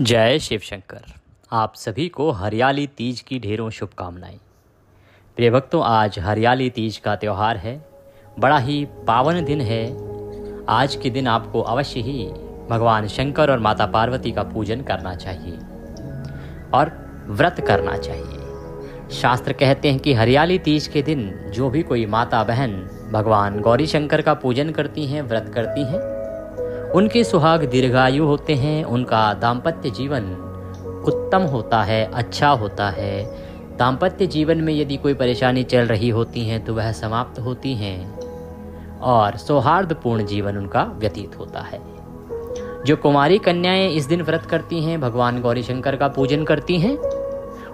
जय शिव शंकर। आप सभी को हरियाली तीज की ढेरों शुभकामनाएं। प्रिय भक्तों, आज हरियाली तीज का त्यौहार है। बड़ा ही पावन दिन है। आज के दिन आपको अवश्य ही भगवान शंकर और माता पार्वती का पूजन करना चाहिए और व्रत करना चाहिए। शास्त्र कहते हैं कि हरियाली तीज के दिन जो भी कोई माता बहन भगवान गौरी शंकर का पूजन करती हैं, व्रत करती हैं, उनके सुहाग दीर्घायु होते हैं, उनका दाम्पत्य जीवन उत्तम होता है, अच्छा होता है। दाम्पत्य जीवन में यदि कोई परेशानी चल रही होती है तो वह समाप्त होती हैं और सौहार्दपूर्ण जीवन उनका व्यतीत होता है। जो कुमारी कन्याएं इस दिन व्रत करती हैं, भगवान गौरी शंकर का पूजन करती हैं,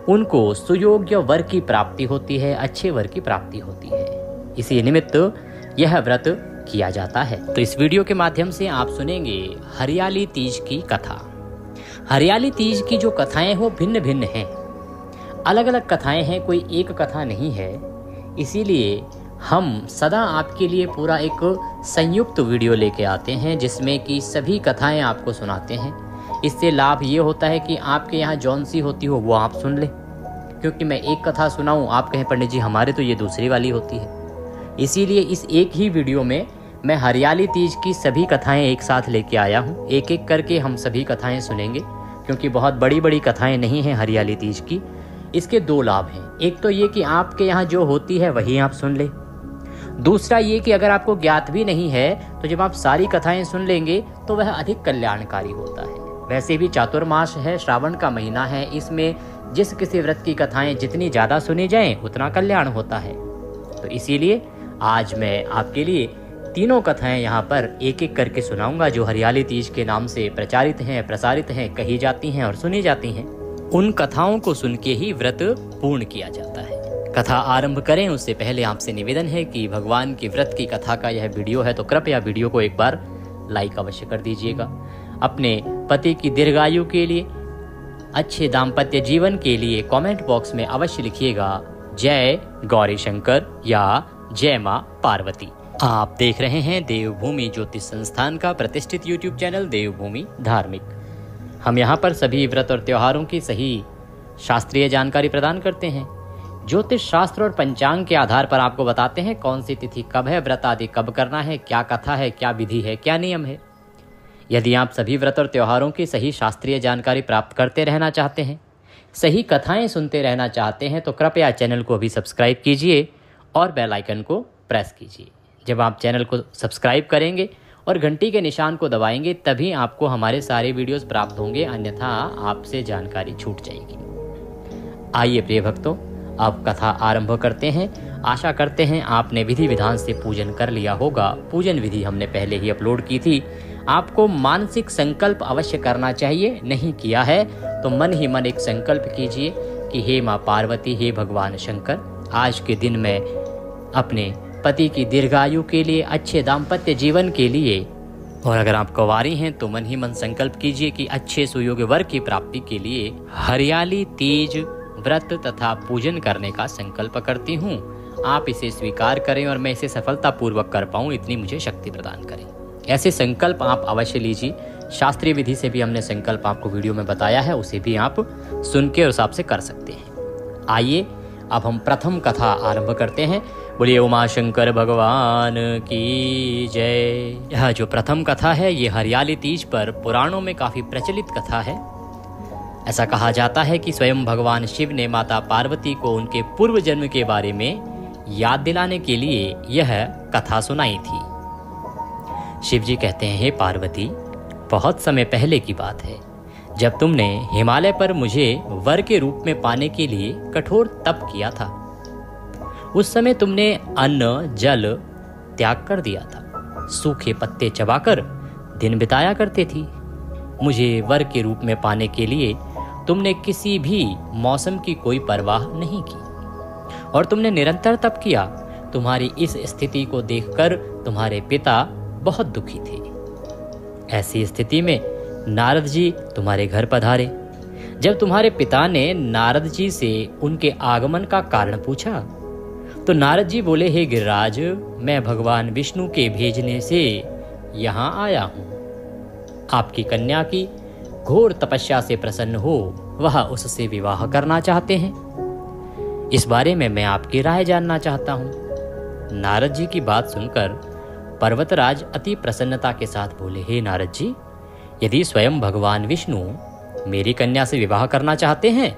उनको सुयोग्य वर की प्राप्ति होती है, अच्छे वर की प्राप्ति होती है। इसी निमित्त यह व्रत किया जाता है। तो इस वीडियो के माध्यम से आप सुनेंगे हरियाली तीज की कथा। हरियाली तीज की जो कथाएं हो भिन्न भिन्न हैं, अलग अलग कथाएं हैं, कोई एक कथा नहीं है। इसीलिए हम सदा आपके लिए पूरा एक संयुक्त वीडियो लेके आते हैं जिसमें कि सभी कथाएं आपको सुनाते हैं। इससे लाभ ये होता है कि आपके यहाँ जौन सी होती हो वो आप सुन लें, क्योंकि मैं एक कथा सुनाऊं, आप कहें पंडित जी हमारे तो ये दूसरी वाली होती है। इसीलिए इस एक ही वीडियो में मैं हरियाली तीज की सभी कथाएं एक साथ लेके आया हूं। एक एक करके हम सभी कथाएं सुनेंगे, क्योंकि बहुत बड़ी बड़ी कथाएं नहीं हैं हरियाली तीज की। इसके दो लाभ हैं। एक तो ये कि आपके यहाँ जो होती है वही आप सुन ले। दूसरा ये कि अगर आपको ज्ञात भी नहीं है तो जब आप सारी कथाएं सुन लेंगे तो वह अधिक कल्याणकारी होता है। वैसे भी चातुर्मास है, श्रावण का महीना है, इसमें जिस किसी व्रत की कथाएं जितनी ज़्यादा सुनी जाएं उतना कल्याण होता है। तो इसीलिए आज मैं आपके लिए तीनों कथाएं यहाँ पर एक एक करके सुनाऊंगा जो हरियाली तीज के नाम से प्रचारित हैं, प्रसारित हैं, कही जाती हैं और सुनी जाती हैं। उन कथाओं को सुन के ही व्रत पूर्ण किया जाता है। कथा आरंभ करें उससे पहले आपसे निवेदन है कि भगवान की व्रत की कथा का यह वीडियो है तो कृपया वीडियो को एक बार लाइक अवश्य कर दीजिएगा। अपने पति की दीर्घायु के लिए, अच्छे दाम्पत्य जीवन के लिए कमेंट बॉक्स में अवश्य लिखिएगा जय गौरी शंकर या जय मां पार्वती। आप देख रहे हैं देवभूमि ज्योतिष संस्थान का प्रतिष्ठित यूट्यूब चैनल देवभूमि धार्मिक। हम यहाँ पर सभी व्रत और त्योहारों की सही शास्त्रीय जानकारी प्रदान करते हैं। ज्योतिष शास्त्र और पंचांग के आधार पर आपको बताते हैं कौन सी तिथि कब है, व्रत आदि कब करना है, क्या कथा है, क्या विधि है, क्या नियम है। यदि आप सभी व्रत और त्योहारों की सही शास्त्रीय जानकारी प्राप्त करते रहना चाहते हैं, सही कथाएं सुनते रहना चाहते हैं, तो कृपया चैनल को अभी सब्सक्राइब कीजिए और बेल आइकन को प्रेस कीजिए। जब आप चैनल को सब्सक्राइब करेंगे और घंटी के निशान को दबाएंगे तभी आपको हमारे सारे वीडियोस प्राप्त होंगे, अन्यथा आपसे जानकारी छूट जाएगी। आइए प्रिय भक्तों, अब कथा आरंभ करते हैं। आशा करते हैं आपने विधि विधान से पूजन कर लिया होगा। पूजन विधि हमने पहले ही अपलोड की थी। आपको मानसिक संकल्प अवश्य करना चाहिए। नहीं किया है तो मन ही मन एक संकल्प कीजिए कि हे माँ पार्वती, हे भगवान शंकर, आज के दिन में अपने पति की दीर्घायु के लिए, अच्छे दाम्पत्य जीवन के लिए, और अगर आप कुंवारी हैं तो मन ही मन संकल्प कीजिए कि अच्छे सुयोग्य वर की प्राप्ति के लिए हरियाली तीज व्रत तथा पूजन करने का संकल्प करती हूँ। आप इसे स्वीकार करें और मैं इसे सफलतापूर्वक कर पाऊँ, इतनी मुझे शक्ति प्रदान करें। ऐसे संकल्प आप अवश्य लीजिए। शास्त्रीय विधि से भी हमने संकल्प आपको वीडियो में बताया है, उसे भी आप सुन के उस हिसाब से कर सकते हैं। आइए अब हम प्रथम कथा आरंभ करते हैं। बोलिए उमा शंकर भगवान की जय। यह जो प्रथम कथा है ये हरियाली तीज पर पुराणों में काफी प्रचलित कथा है। ऐसा कहा जाता है कि स्वयं भगवान शिव ने माता पार्वती को उनके पूर्व जन्म के बारे में याद दिलाने के लिए यह कथा सुनाई थी। शिव जी कहते हैं, हे पार्वती, बहुत समय पहले की बात है जब तुमने हिमालय पर मुझे वर के रूप में पाने के लिए कठोर तप किया था। उस समय तुमने अन्न जल त्याग कर दिया था, सूखे पत्ते चबाकर दिन बिताया करते थी। मुझे वर के रूप में पाने के लिए तुमने किसी भी मौसम की कोई परवाह नहीं की और तुमने निरंतर तप किया। तुम्हारी इस स्थिति को देखकर तुम्हारे पिता बहुत दुखी थे। ऐसी स्थिति में नारद जी तुम्हारे घर पधारे। जब तुम्हारे पिता ने नारद जी से उनके आगमन का कारण पूछा तो नारद जी बोले, हे गिरिराज, मैं भगवान विष्णु के भेजने से यहाँ आया हूँ। आपकी कन्या की घोर तपस्या से प्रसन्न हो वह उससे विवाह करना चाहते हैं। इस बारे में मैं आपकी राय जानना चाहता हूँ। नारद जी की बात सुनकर पर्वतराज अति प्रसन्नता के साथ बोले, हे नारद जी, यदि स्वयं भगवान विष्णु मेरी कन्या से विवाह करना चाहते हैं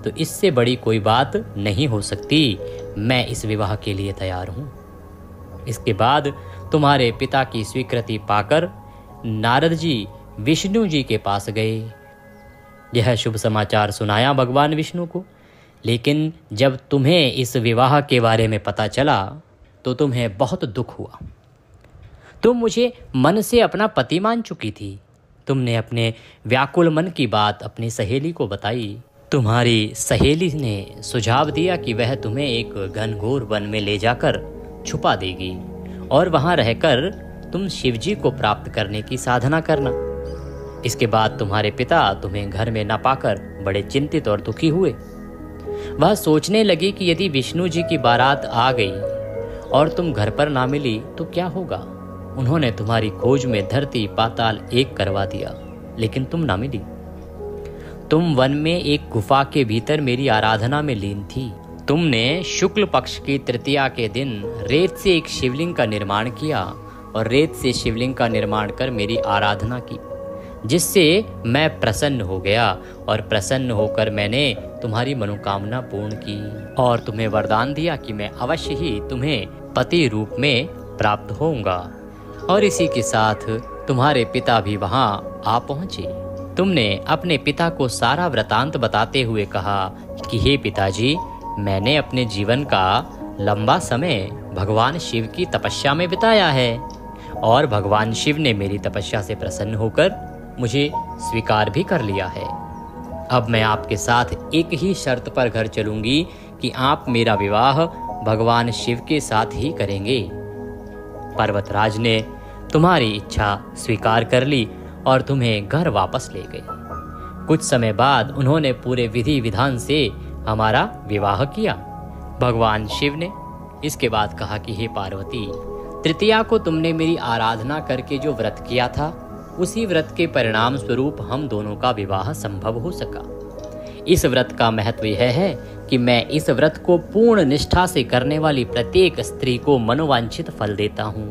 तो इससे बड़ी कोई बात नहीं हो सकती। मैं इस विवाह के लिए तैयार हूँ। इसके बाद तुम्हारे पिता की स्वीकृति पाकर नारद जी विष्णु जी के पास गए। यह शुभ समाचार सुनाया भगवान विष्णु को। लेकिन जब तुम्हें इस विवाह के बारे में पता चला तो तुम्हें बहुत दुख हुआ। तुम मुझे मन से अपना पति मान चुकी थी। तुमने अपने व्याकुल मन की बात अपनी सहेली को बताई। तुम्हारी सहेली ने सुझाव दिया कि वह तुम्हें एक घनघोर वन में ले जाकर छुपा देगी और वहां रहकर तुम शिवजी को प्राप्त करने की साधना करना। इसके बाद तुम्हारे पिता तुम्हें घर में न पाकर बड़े चिंतित और दुखी हुए। वह सोचने लगी कि यदि विष्णु जी की बारात आ गई और तुम घर पर ना मिली तो क्या होगा। उन्होंने तुम्हारी खोज में धरती पाताल एक करवा दिया, लेकिन तुम ना मिली। तुम वन में एक गुफा के भीतर मेरी आराधना में लीन थी। तुमने शुक्ल पक्ष की तृतीया के दिन रेत से एक शिवलिंग का निर्माण किया और रेत से शिवलिंग का निर्माण कर मेरी आराधना की, जिससे मैं प्रसन्न हो गया और प्रसन्न होकर मैंने तुम्हारी मनोकामना पूर्ण की और तुम्हें वरदान दिया कि मैं अवश्य ही तुम्हें पति रूप में प्राप्त होऊंगा। और इसी के साथ तुम्हारे पिता भी वहां आ पहुंचे। तुमने अपने पिता को सारा वृतांत बताते हुए कहा कि हे पिताजी, मैंने अपने जीवन का लंबा समय भगवान शिव की तपस्या में बिताया है और भगवान शिव ने मेरी तपस्या से प्रसन्न होकर मुझे स्वीकार भी कर लिया है। अब मैं आपके साथ एक ही शर्त पर घर चलूंगी कि आप मेरा विवाह भगवान शिव के साथ ही करेंगे। पर्वतराज ने तुम्हारी इच्छा स्वीकार कर ली और तुम्हें घर वापस ले गए। कुछ समय बाद उन्होंने पूरे विधि विधान से हमारा विवाह किया। भगवान शिव ने इसके बाद कहा कि हे पार्वती, तृतीया को तुमने मेरी आराधना करके जो व्रत किया था, उसी व्रत के परिणाम स्वरूप हम दोनों का विवाह संभव हो सका। इस व्रत का महत्व यह है कि मैं इस व्रत को पूर्ण निष्ठा से करने वाली प्रत्येक स्त्री को मनोवांछित फल देता हूँ।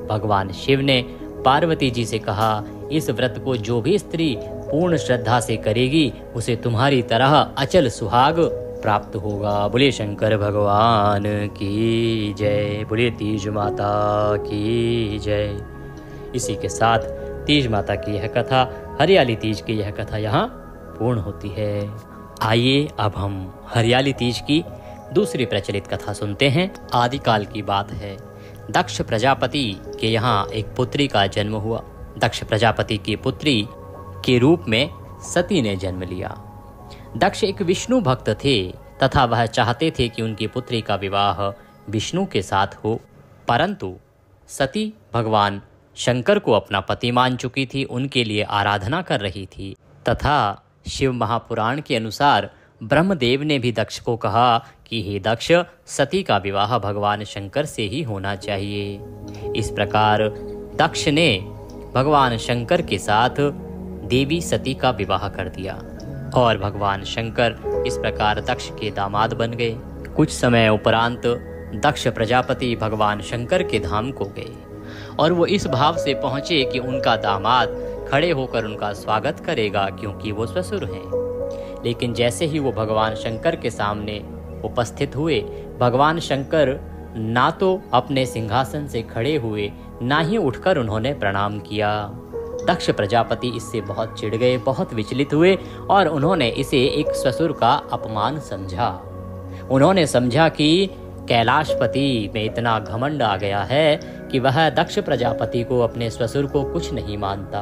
भगवान शिव ने पार्वती जी से कहा, इस व्रत को जो भी स्त्री पूर्ण श्रद्धा से करेगी उसे तुम्हारी तरह अचल सुहाग प्राप्त होगा। बोले शंकर भगवान की जय, बोले तीज माता की जय। इसी के साथ तीज माता की यह कथा, हरियाली तीज की यह कथा यहाँ पूर्ण होती है। आइए अब हम हरियाली तीज की दूसरी प्रचलित कथा सुनते हैं। आदिकाल की बात है। दक्ष प्रजापति के यहाँ एक पुत्री का जन्म हुआ। दक्ष प्रजापति की पुत्री के रूप में सती ने जन्म लिया। दक्ष एक विष्णु भक्त थे तथा वह चाहते थे कि उनकी पुत्री का विवाह विष्णु के साथ हो, परंतु सती भगवान शंकर को अपना पति मान चुकी थी, उनके लिए आराधना कर रही थी तथा शिव महापुराण के अनुसार ब्रह्मदेव ने भी दक्ष को कहा कि हे दक्ष, सती का विवाह भगवान शंकर से ही होना चाहिए। इस प्रकार दक्ष ने भगवान शंकर के साथ देवी सती का विवाह कर दिया और भगवान शंकर इस प्रकार दक्ष के दामाद बन गए। कुछ समय उपरांत दक्ष प्रजापति भगवान शंकर के धाम को गए और वो इस भाव से पहुंचे कि उनका दामाद खड़े होकर उनका स्वागत करेगा, क्योंकि वो ससुर हैं। लेकिन जैसे ही वो भगवान शंकर के सामने उपस्थित हुए, भगवान शंकर ना तो अपने सिंहासन से खड़े हुए, ना ही उठकर उन्होंने प्रणाम किया। दक्ष प्रजापति इससे बहुत चिढ़ गए, बहुत विचलित हुए और उन्होंने इसे एक ससुर का अपमान समझा। उन्होंने समझा कि कैलाशपति में इतना घमंड आ गया है कि वह दक्ष प्रजापति को, अपने ससुर को कुछ नहीं मानता,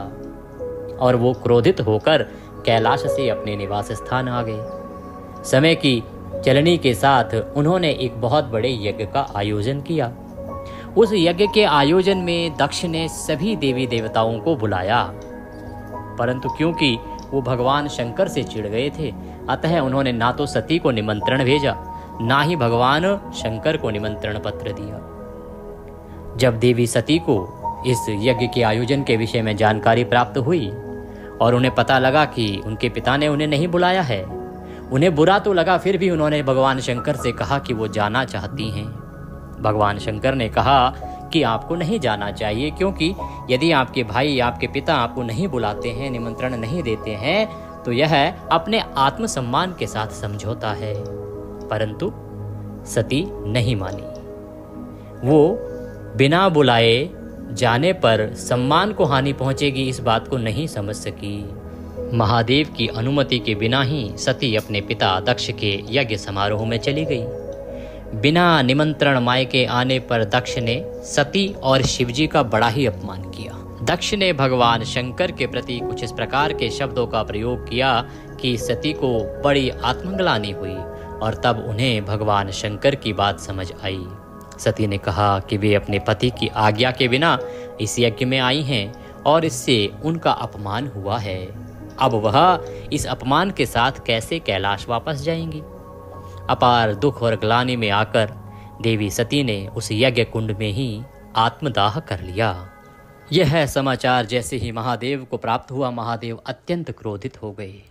और वो क्रोधित होकर कैलाश से अपने निवास स्थान आ गए। समय की चलनी के साथ उन्होंने एक बहुत बड़े यज्ञ का आयोजन किया। उस यज्ञ के आयोजन में दक्ष ने सभी देवी देवताओं को बुलाया, परंतु क्योंकि वो भगवान शंकर से चिढ़ गए थे, अतः उन्होंने ना तो सती को निमंत्रण भेजा, ना ही भगवान शंकर को निमंत्रण पत्र दिया। जब देवी सती को इस यज्ञ के आयोजन के विषय में जानकारी प्राप्त हुई और उन्हें पता लगा कि उनके पिता ने उन्हें नहीं बुलाया है। उन्हें बुरा तो लगा, फिर भी उन्होंने भगवान शंकर से कहा कि वो जाना चाहती हैं। भगवान शंकर ने कहा कि आपको नहीं जाना चाहिए, क्योंकि यदि आपके भाई, आपके पिता आपको नहीं बुलाते हैं, निमंत्रण नहीं देते हैं, तो यह अपने आत्मसम्मान के साथ समझौता है। परंतु सती नहीं मानी। वो बिना बुलाए जाने पर सम्मान को हानि पहुंचेगी, इस बात को नहीं समझ सकी। महादेव की अनुमति के बिना ही सती अपने पिता दक्ष के यज्ञ समारोह में चली गई। बिना निमंत्रण मायके आने पर दक्ष ने सती और शिवजी का बड़ा ही अपमान किया। दक्ष ने भगवान शंकर के प्रति कुछ इस प्रकार के शब्दों का प्रयोग किया कि सती को बड़ी आत्मग्लानि हुई, और तब उन्हें भगवान शंकर की बात समझ आई। सती ने कहा कि वे अपने पति की आज्ञा के बिना इस यज्ञ में आई हैं और इससे उनका अपमान हुआ है। अब वह इस अपमान के साथ कैसे कैलाश वापस जाएंगी। अपार दुख और ग्लानि में आकर देवी सती ने उस यज्ञ कुंड में ही आत्मदाह कर लिया। यह समाचार जैसे ही महादेव को प्राप्त हुआ, महादेव अत्यंत क्रोधित हो गए।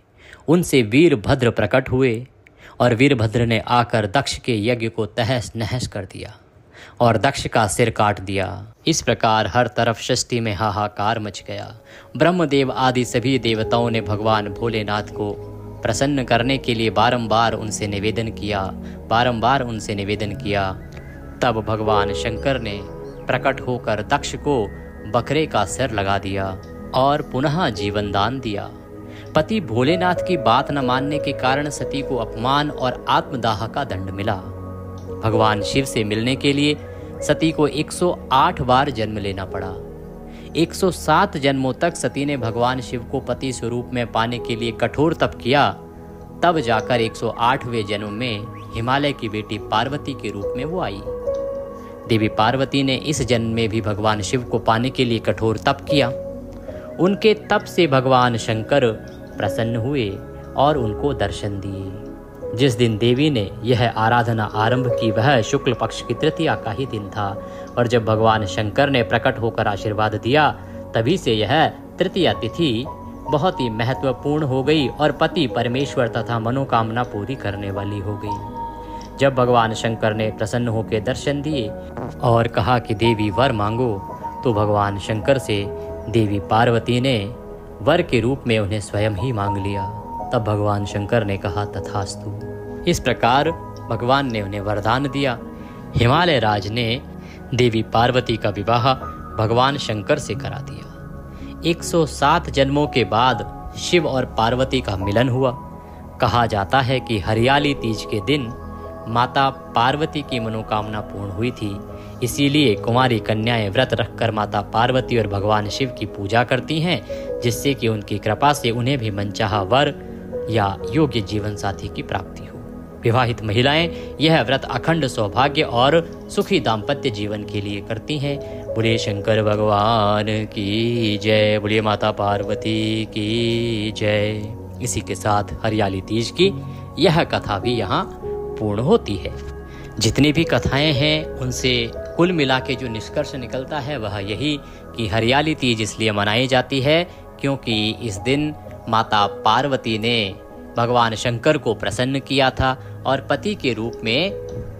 उनसे वीरभद्र प्रकट हुए और वीरभद्र ने आकर दक्ष के यज्ञ को तहस नहस कर दिया और दक्ष का सिर काट दिया। इस प्रकार हर तरफ सृष्टि में हाहाकार मच गया। ब्रह्मदेव आदि सभी देवताओं ने भगवान भोलेनाथ को प्रसन्न करने के लिए बारंबार उनसे निवेदन किया। तब भगवान शंकर ने प्रकट होकर दक्ष को बकरे का सिर लगा दिया और पुनः जीवन दान दिया। पति भोलेनाथ की बात न मानने के कारण सती को अपमान और आत्मदाह का दंड मिला। भगवान शिव से मिलने के लिए सती को 108 बार जन्म लेना पड़ा। 107 जन्मों तक सती ने भगवान शिव को पति स्वरूप में पाने के लिए कठोर तप किया। तब जाकर 108वें जन्म में हिमालय की बेटी पार्वती के रूप में वो आई। देवी पार्वती ने इस जन्म में भी भगवान शिव को पाने के लिए कठोर तप किया। उनके तप से भगवान शंकर प्रसन्न हुए और उनको दर्शन दिए। जिस दिन देवी ने यह आराधना आरंभ की वह शुक्ल पक्ष की तृतीया का ही दिन था, और जब भगवान शंकर ने प्रकट होकर आशीर्वाद दिया, तभी से यह तृतीया तिथि बहुत ही महत्वपूर्ण हो गई और पति परमेश्वर तथा मनोकामना पूरी करने वाली हो गई। जब भगवान शंकर ने प्रसन्न होकर दर्शन दिए और कहा कि देवी वर मांगो, तो भगवान शंकर से देवी पार्वती ने वर के रूप में उन्हें स्वयं ही मांग लिया। तब भगवान शंकर ने कहा तथास्तु। इस प्रकार भगवान ने उन्हें वरदान दिया। हिमालय राज ने देवी पार्वती का विवाह भगवान शंकर से करा दिया। 107 जन्मों के बाद शिव और पार्वती का मिलन हुआ। कहा जाता है कि हरियाली तीज के दिन माता पार्वती की मनोकामना पूर्ण हुई थी। इसीलिए कुंवारी कन्याएं व्रत रखकर माता पार्वती और भगवान शिव की पूजा करती हैं, जिससे कि उनकी कृपा से उन्हें भी मनचाहा वर या योग्य जीवन साथी की प्राप्ति हो। विवाहित महिलाएं यह व्रत अखंड सौभाग्य और सुखी दाम्पत्य जीवन के लिए करती हैं। बोलिए शंकर भगवान की जय, बोलिए माता पार्वती की जय। इसी के साथ हरियाली तीज की यह कथा भी यहाँ पूर्ण होती है। जितनी भी कथाएं हैं उनसे कुल मिला के जो निष्कर्ष निकलता है वह यही कि हरियाली तीज इसलिए मनाई जाती है क्योंकि इस दिन माता पार्वती ने भगवान शंकर को प्रसन्न किया था और पति के रूप में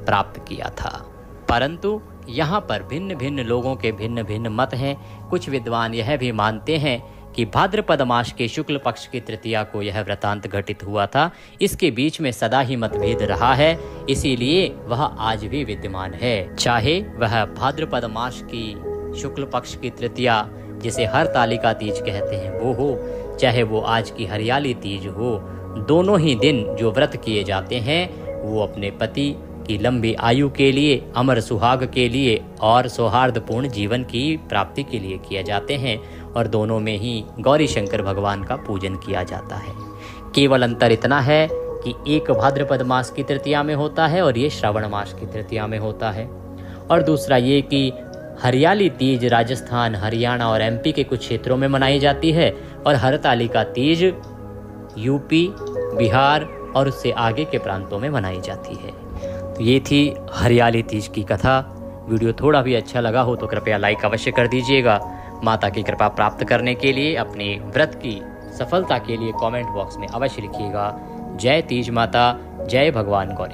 प्राप्त किया था। परंतु यहाँ पर भिन्न भिन्न लोगों के भिन्न भिन्न मत हैं। कुछ विद्वान यह भी मानते हैं कि भाद्रपद मास के शुक्ल पक्ष की तृतीया को यह वृतांत घटित हुआ था। इसके बीच में सदा ही मतभेद रहा है, इसीलिए वह आज भी विद्यमान है। चाहे वह भाद्रपद मास की शुक्ल पक्ष की तृतीया जिसे हरतालिका तीज कहते हैं वो हो, चाहे वो आज की हरियाली तीज हो, दोनों ही दिन जो व्रत किए जाते हैं वो अपने पति की लंबी आयु के लिए, अमर सुहाग के लिए और सौहार्दपूर्ण जीवन की प्राप्ति के लिए किए जाते हैं। और दोनों में ही गौरी शंकर भगवान का पूजन किया जाता है। केवल अंतर इतना है कि एक भाद्रपद मास की तृतीया में होता है और ये श्रावण मास की तृतीया में होता है। और दूसरा ये कि हरियाली तीज राजस्थान, हरियाणा और एमपी के कुछ क्षेत्रों में मनाई जाती है और हरतालिका तीज यूपी, बिहार और उससे आगे के प्रांतों में मनाई जाती है। तो ये थी हरियाली तीज की कथा। वीडियो थोड़ा भी अच्छा लगा हो तो कृपया लाइक अवश्य कर दीजिएगा। माता की कृपा प्राप्त करने के लिए अपने व्रत की सफलता के लिए कमेंट बॉक्स में अवश्य लिखिएगा। जय तीज माता, जय भगवान गौरी।